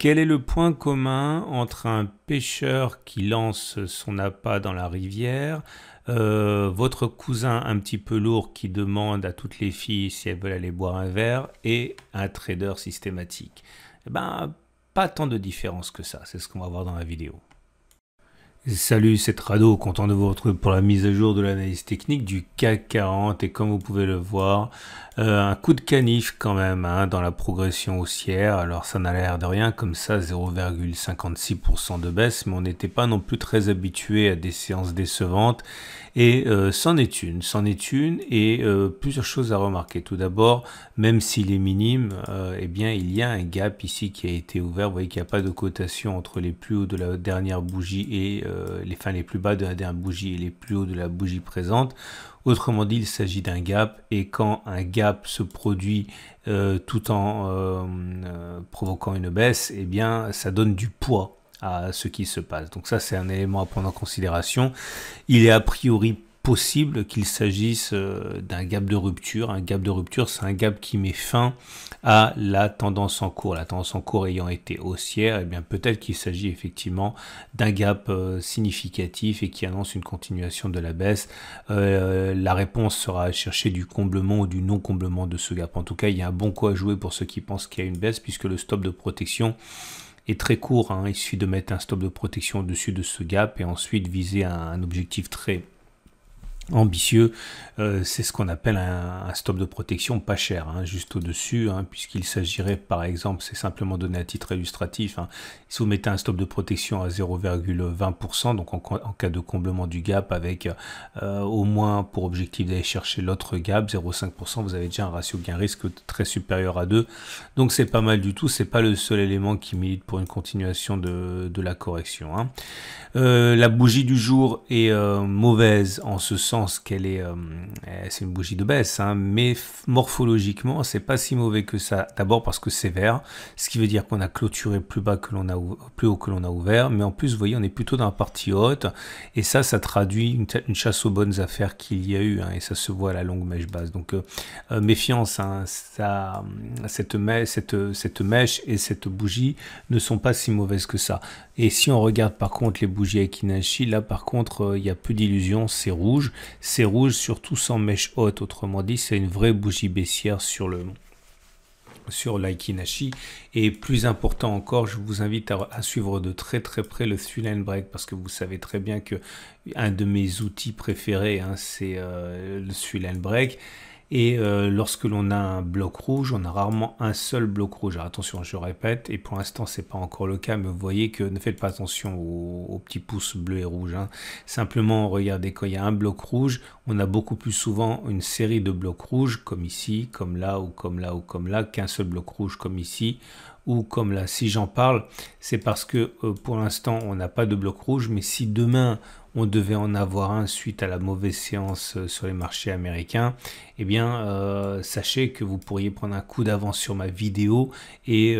Quel est le point commun entre un pêcheur qui lance son appât dans la rivière, votre cousin un petit peu lourd qui demande à toutes les filles si elles veulent aller boire un verre et un trader systématique? Eh ben, pas tant de différence que ça, c'est ce qu'on va voir dans la vidéo. Salut, c'est Trado, content de vous retrouver pour la mise à jour de l'analyse technique du CAC 40 et comme vous pouvez le voir, un coup de canif quand même dans la progression haussière. Alors ça n'a l'air de rien comme ça, 0,56% de baisse, mais on n'était pas non plus très habitué à des séances décevantes et c'en est une et plusieurs choses à remarquer. Tout d'abord, même s'il est minime, eh bien il y a un gap ici qui a été ouvert. Vous voyez qu'il n'y a pas de cotation entre les plus hauts de la dernière bougie et les plus bas de la dernière bougie et les plus hauts de la bougie présente. Autrement dit, il s'agit d'un gap et quand un gap se produit tout en provoquant une baisse, eh bien ça donne du poids à ce qui se passe. Donc ça, c'est un élément à prendre en considération. Il est a priori possible qu'il s'agisse d'un gap de rupture. Un gap de rupture, c'est un gap qui met fin à la tendance en cours. La tendance en cours ayant été haussière, eh bien peut-être qu'il s'agit effectivement d'un gap significatif et qui annonce une continuation de la baisse. La réponse sera à chercher du comblement ou du non-comblement de ce gap. En tout cas, il y a un bon coup à jouer pour ceux qui pensent qu'il y a une baisse puisque le stop de protection est très court. Il suffit de mettre un stop de protection au-dessus de ce gap et ensuite viser un objectif très ambitieux, c'est ce qu'on appelle un stop de protection pas cher, juste au-dessus, puisqu'il s'agirait par exemple, c'est simplement donné à titre illustratif, si vous mettez un stop de protection à 0,20%, donc en cas de comblement du gap avec au moins pour objectif d'aller chercher l'autre gap, 0,5%, vous avez déjà un ratio gain-risque très supérieur à 2, donc c'est pas mal du tout, c'est pas le seul élément qui milite pour une continuation de la correction. La bougie du jour est mauvaise en ce sens qu'elle est, c'est une bougie de baisse, mais morphologiquement, c'est pas si mauvais que ça. D'abord parce que c'est vert, ce qui veut dire qu'on a clôturé plus bas que l'on a plus haut que l'on a ouvert, mais en plus, vous voyez, on est plutôt dans la partie haute, et ça traduit une chasse aux bonnes affaires qu'il y a eu, et ça se voit à la longue mèche basse. Donc, méfiance, cette mèche et cette bougie ne sont pas si mauvaises que ça. Et si on regarde par contre les bougies Aiki-Nashi, là par contre, il n'y a plus d'illusion, c'est rouge. C'est rouge surtout sans mèche haute, autrement dit c'est une vraie bougie baissière sur l'Aiki-Nashi. Et plus important encore, je vous invite à suivre de très très près le Three Line Break parce que vous savez très bien que un de mes outils préférés, c'est le Three Line Break. Et lorsque l'on a un bloc rouge, on a rarement un seul bloc rouge. Alors attention, je répète, et pour l'instant c'est pas encore le cas, mais vous voyez que ne faites pas attention aux petits pouces bleus et rouges. Simplement, regardez, quand il y a un bloc rouge, on a beaucoup plus souvent une série de blocs rouges, comme ici, comme là, ou comme là, ou comme là, qu'un seul bloc rouge comme ici, ou comme là. Si j'en parle, c'est parce que pour l'instant, on n'a pas de bloc rouge, mais si demain, on devait en avoir un suite à la mauvaise séance sur les marchés américains, eh bien, sachez que vous pourriez prendre un coup d'avance sur ma vidéo et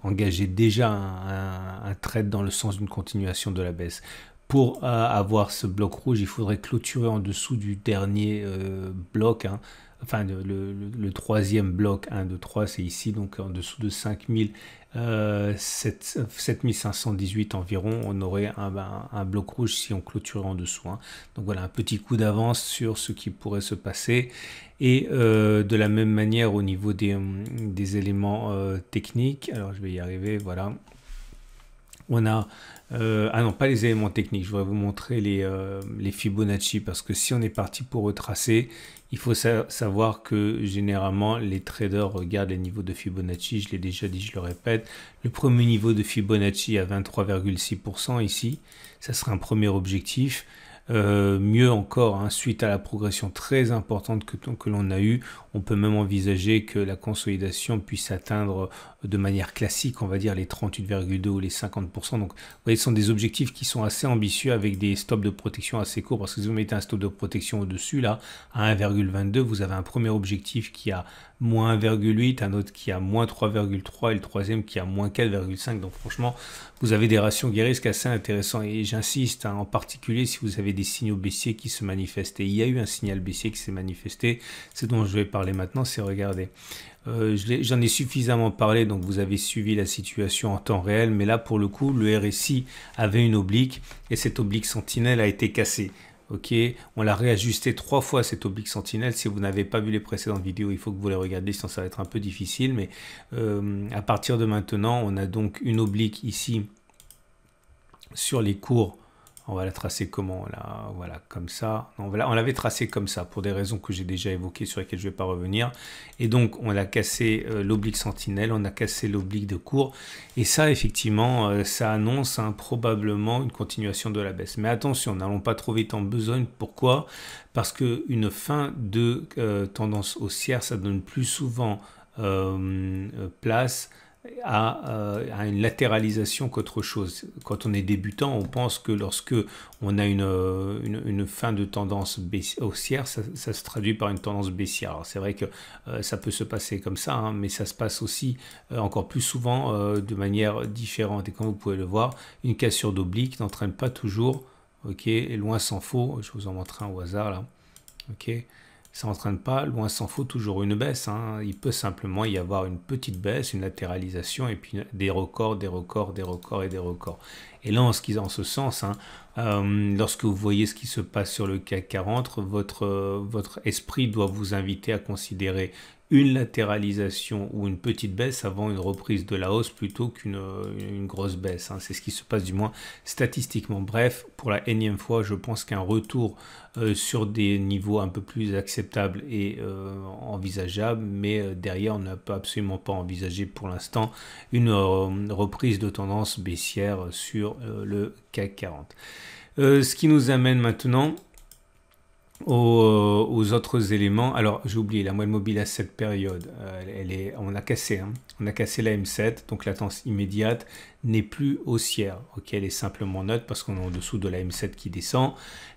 engager déjà un trade dans le sens d'une continuation de la baisse. Pour avoir ce bloc rouge, il faudrait clôturer en dessous du dernier bloc, enfin le troisième bloc, 1, 2, 3, c'est ici, donc en dessous de 7518 environ, on aurait un bloc rouge si on clôturait en dessous. Donc voilà, un petit coup d'avance sur ce qui pourrait se passer. Et de la même manière au niveau des éléments techniques, alors je vais y arriver, voilà. On a, non pas les éléments techniques, je voudrais vous montrer les Fibonacci parce que si on est parti pour retracer, il faut savoir que généralement les traders regardent les niveaux de Fibonacci, je l'ai déjà dit, je le répète, le premier niveau de Fibonacci à 23,6% ici, ça sera un premier objectif. Mieux encore, suite à la progression très importante que l'on a eue, on peut même envisager que la consolidation puisse atteindre de manière classique, on va dire les 38,2 ou les 50%. Donc, vous voyez, ce sont des objectifs qui sont assez ambitieux avec des stops de protection assez courts. Parce que si vous mettez un stop de protection au-dessus, là, à 1,22, vous avez un premier objectif qui a moins 1,8, un autre qui a moins 3,3 et le troisième qui a moins 4,5. Donc, franchement, vous avez des ratios gain-risque assez intéressants. Et j'insiste, en particulier si vous avez des signaux baissiers qui se manifestent. Et il y a eu un signal baissier qui s'est manifesté. C'est dont je vais parler maintenant, c'est regardez. J'en ai suffisamment parlé, donc vous avez suivi la situation en temps réel, mais là pour le coup, le RSI avait une oblique et cette oblique sentinelle a été cassée. Ok, on l'a réajusté 3 fois cette oblique sentinelle. Si vous n'avez pas vu les précédentes vidéos, il faut que vous les regardiez, sinon ça va être un peu difficile. Mais à partir de maintenant, on a donc une oblique ici sur les cours. On va la tracer comment là? Voilà, comme ça. On l'avait tracé comme ça pour des raisons que j'ai déjà évoquées sur lesquelles je ne vais pas revenir. Et donc, on a cassé l'oblique sentinelle, on a cassé l'oblique de cours. Et ça, effectivement, ça annonce probablement une continuation de la baisse. Mais attention, n'allons pas trop vite en besogne. Pourquoi? Parce qu'une fin de tendance haussière, ça donne plus souvent place à une latéralisation qu'autre chose. Quand on est débutant, on pense que lorsque on a une fin de tendance haussière, ça se traduit par une tendance baissière. Alors c'est vrai que ça peut se passer comme ça, hein, mais ça se passe aussi encore plus souvent de manière différente. Et comme vous pouvez le voir, une cassure d'oblique n'entraîne pas toujours, ok, et loin s'en faut, je vous en montre un au hasard là, ok. Ça n'entraîne pas, loin s'en faut, toujours une baisse. Hein. Il peut simplement y avoir une petite baisse, une latéralisation, et puis des records, des records, des records et des records. Et là, en ce sens, hein, lorsque vous voyez ce qui se passe sur le CAC 40, votre esprit doit vous inviter à considérer une latéralisation ou une petite baisse avant une reprise de la hausse plutôt qu'une grosse baisse. Hein. C'est ce qui se passe du moins statistiquement. Bref, pour la énième fois, je pense qu'un retour sur des niveaux un peu plus acceptables et envisageables, mais derrière, on ne peut absolument pas envisager pour l'instant une reprise de tendance baissière sur le CAC 40. Ce qui nous amène maintenant aux autres éléments. Alors j'ai oublié la moyenne mobile à cette période, on a cassé, hein. On a cassé la M7, donc la tendance immédiate n'est plus haussière. Ok, elle est simplement neutre parce qu'on est en dessous de la M7 qui descend.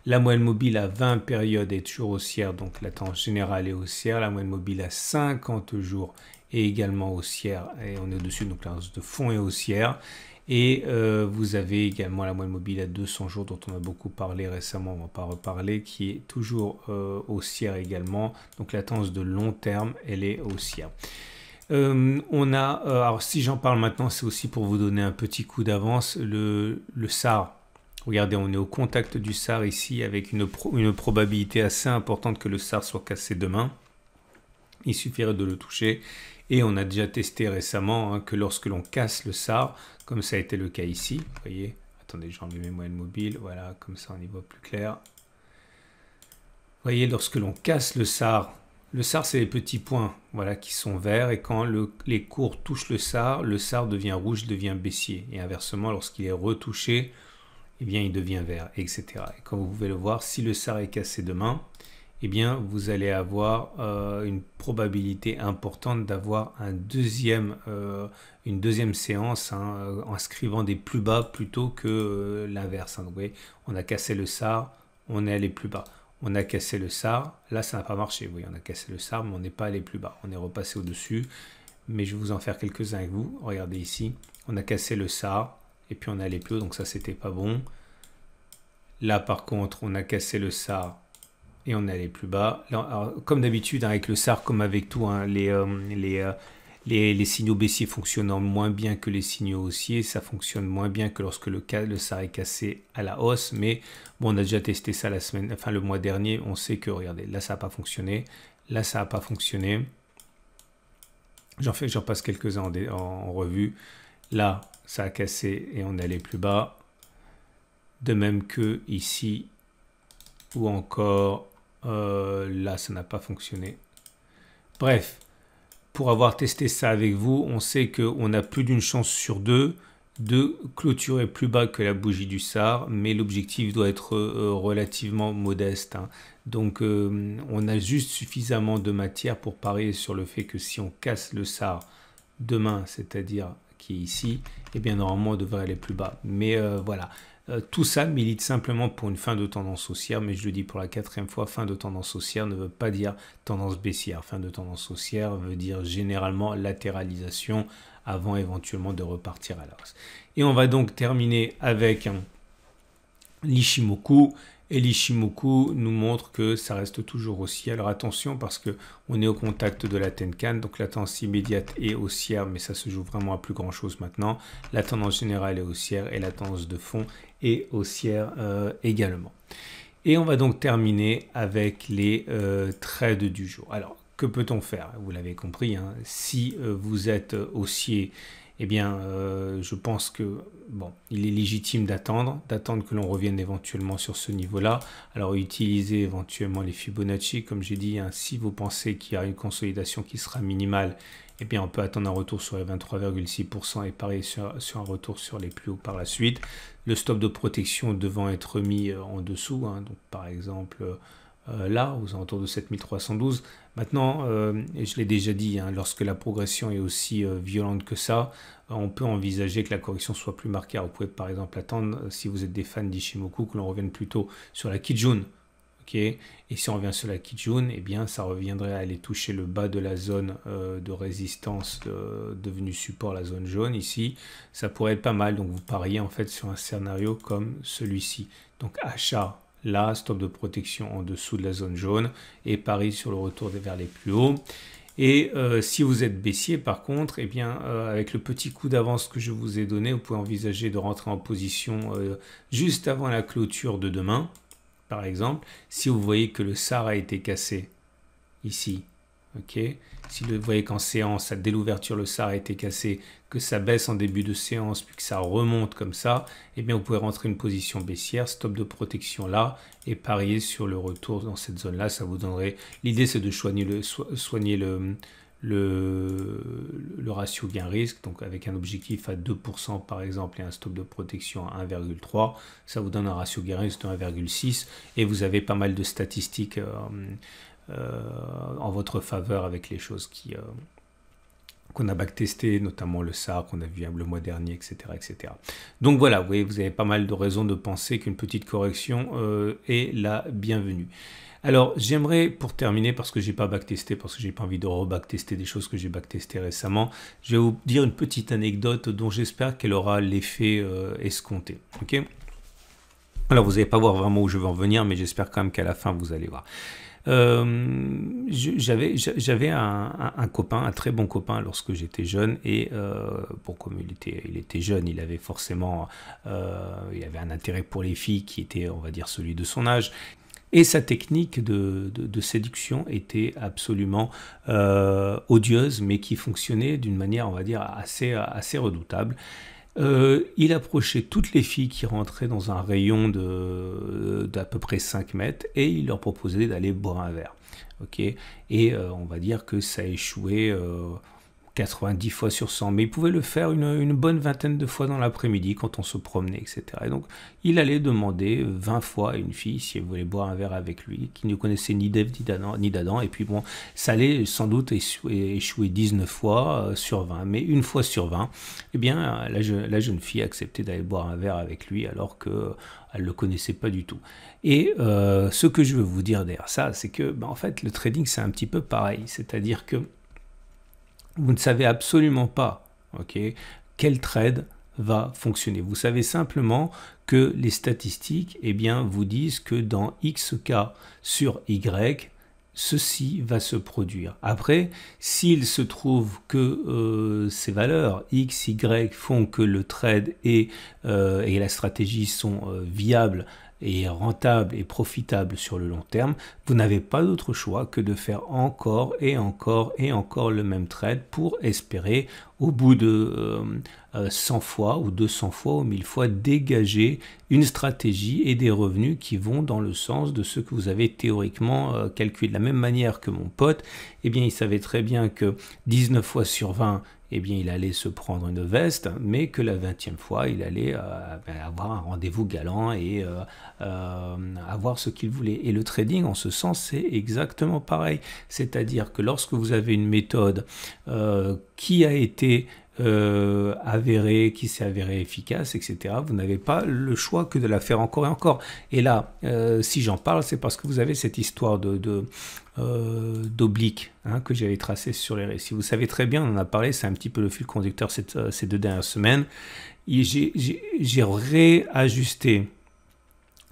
La moyenne mobile à 20 périodes est toujours haussière, donc la tendance générale est haussière. La moyenne mobile à 50 jours est également haussière et on est au-dessus, donc la tendance de fond est haussière. Et vous avez également la moyenne mobile à 200 jours dont on a beaucoup parlé récemment, on ne va pas reparler, qui est toujours haussière également. Donc la tendance de long terme, elle est haussière. Alors si j'en parle maintenant, c'est aussi pour vous donner un petit coup d'avance, le SAR. Regardez, on est au contact du SAR ici avec une probabilité assez importante que le SAR soit cassé demain. Il suffirait de le toucher. Et on a déjà testé récemment hein, que lorsque l'on casse le SAR, comme ça a été le cas ici, vous voyez, attendez, j'ai enlevé mes moyennes mobiles, voilà, comme ça on y voit plus clair. Vous voyez, lorsque l'on casse le SAR c'est les petits points voilà, qui sont verts et quand les cours touchent le SAR devient rouge, devient baissier. Et inversement, lorsqu'il est retouché, eh bien, il devient vert, etc. Et comme vous pouvez le voir, si le SAR est cassé demain, eh bien, vous allez avoir une probabilité importante d'avoir une deuxième séance hein, inscrivant des plus bas plutôt que l'inverse. Hein. Donc, vous voyez, on a cassé le SAR, on est allé plus bas. On a cassé le SAR, là ça n'a pas marché. Vous voyez, on a cassé le SAR, mais on n'est pas allé plus bas. On est repassé au-dessus, mais je vais vous en faire quelques-uns avec vous. Regardez ici, on a cassé le SAR, et puis on est allé plus haut, donc ça c'était pas bon. Là par contre, on a cassé le SAR, et on est allé plus bas. Là, alors, comme d'habitude, hein, avec le SAR, comme avec tout, hein, les signaux baissiers fonctionnant moins bien que les signaux haussiers, ça fonctionne moins bien que lorsque le SAR est cassé à la hausse. Mais bon, on a déjà testé ça le mois dernier. On sait que, regardez, là, ça n'a pas fonctionné. Là, ça n'a pas fonctionné. J'en passe quelques-uns en revue. Là, ça a cassé et on est allé plus bas. De même que ici, ou encore là, ça n'a pas fonctionné. Bref, pour avoir testé ça avec vous, on sait qu'on a plus d'une chance sur deux de clôturer plus bas que la bougie du SAR, mais l'objectif doit être relativement modeste. Hein. Donc, on a juste suffisamment de matière pour parier sur le fait que si on casse le SAR demain, c'est-à-dire qui est ici, eh bien normalement on devrait aller plus bas. Mais voilà. Tout ça milite simplement pour une fin de tendance haussière, mais je le dis pour la 4e fois, fin de tendance haussière ne veut pas dire tendance baissière. Fin de tendance haussière veut dire généralement latéralisation avant éventuellement de repartir à la hausse. Et on va donc terminer avec l'Ishimoku. Et l'Ishimoku nous montre que ça reste toujours haussier. Alors attention parce qu'on est au contact de la Tenkan, donc la tendance immédiate est haussière, mais ça se joue vraiment à plus grand chose maintenant. La tendance générale est haussière et la tendance de fond est haussière également. Et on va donc terminer avec les trades du jour. Alors que peut-on faire? Vous l'avez compris, hein, si vous êtes haussier, eh bien, je pense que bon, il est légitime d'attendre que l'on revienne éventuellement sur ce niveau-là. Alors, utilisez éventuellement les Fibonacci, comme j'ai dit, hein, si vous pensez qu'il y a une consolidation qui sera minimale, eh bien, on peut attendre un retour sur les 23,6% et pareil sur un retour sur les plus hauts par la suite. Le stop de protection devant être mis en dessous, hein, donc par exemple là, aux alentours de 7312. Maintenant, et je l'ai déjà dit, hein, lorsque la progression est aussi violente que ça, on peut envisager que la correction soit plus marquée. Alors, vous pouvez par exemple attendre, si vous êtes des fans d'Ishimoku, que l'on revienne plutôt sur la Kijun. Okay. Et si on revient sur la Kijun, eh bien, ça reviendrait à aller toucher le bas de la zone de résistance devenue support, la zone jaune ici. Ça pourrait être pas mal. Donc, vous pariez en fait sur un scénario comme celui-ci. Donc, achat là, stop de protection en dessous de la zone jaune et pari sur le retour vers les plus hauts. Et si vous êtes baissier, par contre, eh bien, avec le petit coup d'avance que je vous ai donné, vous pouvez envisager de rentrer en position juste avant la clôture de demain, par exemple. Si vous voyez que le SAR a été cassé ici, ok. Si vous voyez qu'en séance, dès l'ouverture, le SAR a été cassé, que ça baisse en début de séance, puis que ça remonte comme ça, eh bien, vous pouvez rentrer une position baissière, stop de protection là, et parier sur le retour dans cette zone-là. Ça vous donnerait... L'idée, c'est de soigner le ratio gain-risque, donc avec un objectif à 2% par exemple, et un stop de protection à 1,3. Ça vous donne un ratio gain-risque de 1,6, et vous avez pas mal de statistiques en votre faveur avec les choses qu'on a backtesté, notamment le SAR qu'on a vu le mois dernier, etc., etc. Donc voilà, vous voyez, vous avez pas mal de raisons de penser qu'une petite correction est la bienvenue. Alors j'aimerais, pour terminer, parce que j'ai pas backtesté, parce que j'ai pas envie de rebacktester des choses que j'ai backtestées récemment, je vais vous dire une petite anecdote dont j'espère qu'elle aura l'effet escompté. Ok. Alors vous n'allez pas voir vraiment où je veux en venir, mais j'espère quand même qu'à la fin vous allez voir. J'avais un copain, un très bon copain lorsque j'étais jeune, et bon, comme il était jeune, il avait forcément il avait un intérêt pour les filles qui était, on va dire, celui de son âge. Et sa technique de séduction était absolument odieuse, mais qui fonctionnait d'une manière, on va dire, assez redoutable. Il approchait toutes les filles qui rentraient dans un rayon d'à peu près 5 mètres et il leur proposait d'aller boire un verre. Okay, et on va dire que ça a échoué 90 fois sur 100, mais il pouvait le faire une bonne vingtaine de fois dans l'après-midi quand on se promenait, etc. Et donc, il allait demander 20 fois à une fille si elle voulait boire un verre avec lui, qui ne connaissait ni d'Ève ni d'Adam, et puis bon, ça allait sans doute échouer 19 fois sur 20, mais une fois sur 20, eh bien, la jeune fille acceptait d'aller boire un verre avec lui, alors que elle ne le connaissait pas du tout. Et ce que je veux vous dire derrière ça, c'est que, en fait, le trading, c'est un petit peu pareil, c'est-à-dire que vous ne savez absolument pas, okay, quel trade va fonctionner. Vous savez simplement que les statistiques, eh bien, vous disent que dans X cas sur Y, ceci va se produire. Après, s'il se trouve que ces valeurs X, Y font que le trade et la stratégie sont viables et rentable et profitable sur le long terme, vous n'avez pas d'autre choix que de faire encore et encore et encore le même trade pour espérer au bout de 100 fois ou 200 fois ou 1000 fois dégager une stratégie et des revenus qui vont dans le sens de ce que vous avez théoriquement calculé. De la même manière que mon pote, eh bien, il savait très bien que 19 fois sur 20, eh bien, il allait se prendre une veste, mais que la 20e fois, il allait avoir un rendez-vous galant et avoir ce qu'il voulait. Et le trading, en ce sens, c'est exactement pareil. C'est-à-dire que lorsque vous avez une méthode qui a été avérée, qui s'est avérée efficace, etc., vous n'avez pas le choix que de la faire encore et encore. Et là, si j'en parle, c'est parce que vous avez cette histoire d'oblique que j'avais tracé sur les récits. Vous savez très bien, on en a parlé, c'est un petit peu le fil conducteur ces 2 dernières semaines. J'ai réajusté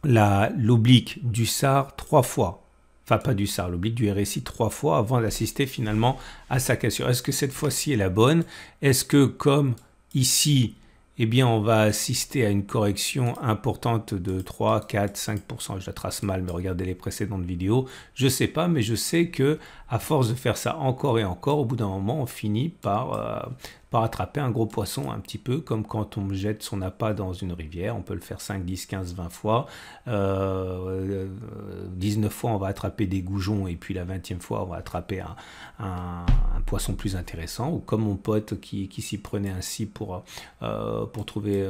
l'oblique du SAR 3 fois. Enfin, pas du SAR, l'oblique du RSI 3 fois avant d'assister finalement à sa cassure. Est-ce que cette fois-ci est la bonne? Est-ce que comme ici, eh bien, on va assister à une correction importante de 3, 4, 5%. Je la trace mal, mais regardez les précédentes vidéos. Je ne sais pas, mais je sais que à force de faire ça encore et encore, au bout d'un moment, on finit par attraper un gros poisson, un petit peu comme quand on jette son appât dans une rivière. On peut le faire 5, 10, 15, 20 fois. 19 fois, on va attraper des goujons et puis la 20e fois, on va attraper un poisson plus intéressant. Ou comme mon pote qui s'y prenait ainsi pour trouver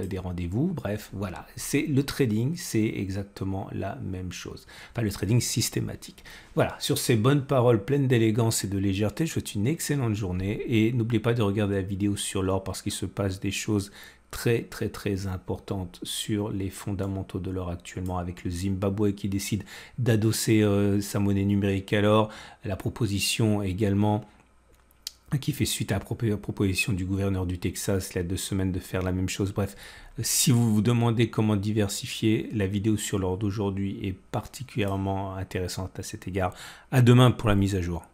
des rendez-vous. Bref, voilà. Le trading, c'est exactement la même chose. Enfin, le trading systématique. Voilà, sur ces bonnes paroles pleines d'élégance et de légèreté, je vous souhaite une excellente journée et n'oubliez pas de regarder la vidéo sur l'or parce qu'il se passe des choses très importantes sur les fondamentaux de l'or actuellement avec le Zimbabwe qui décide d'adosser sa monnaie numérique à l'or, la proposition également qui fait suite à la proposition du gouverneur du Texas il y a 2 semaines de faire la même chose. Bref, si vous vous demandez comment diversifier, la vidéo sur l'or d'aujourd'hui est particulièrement intéressante à cet égard. À demain pour la mise à jour.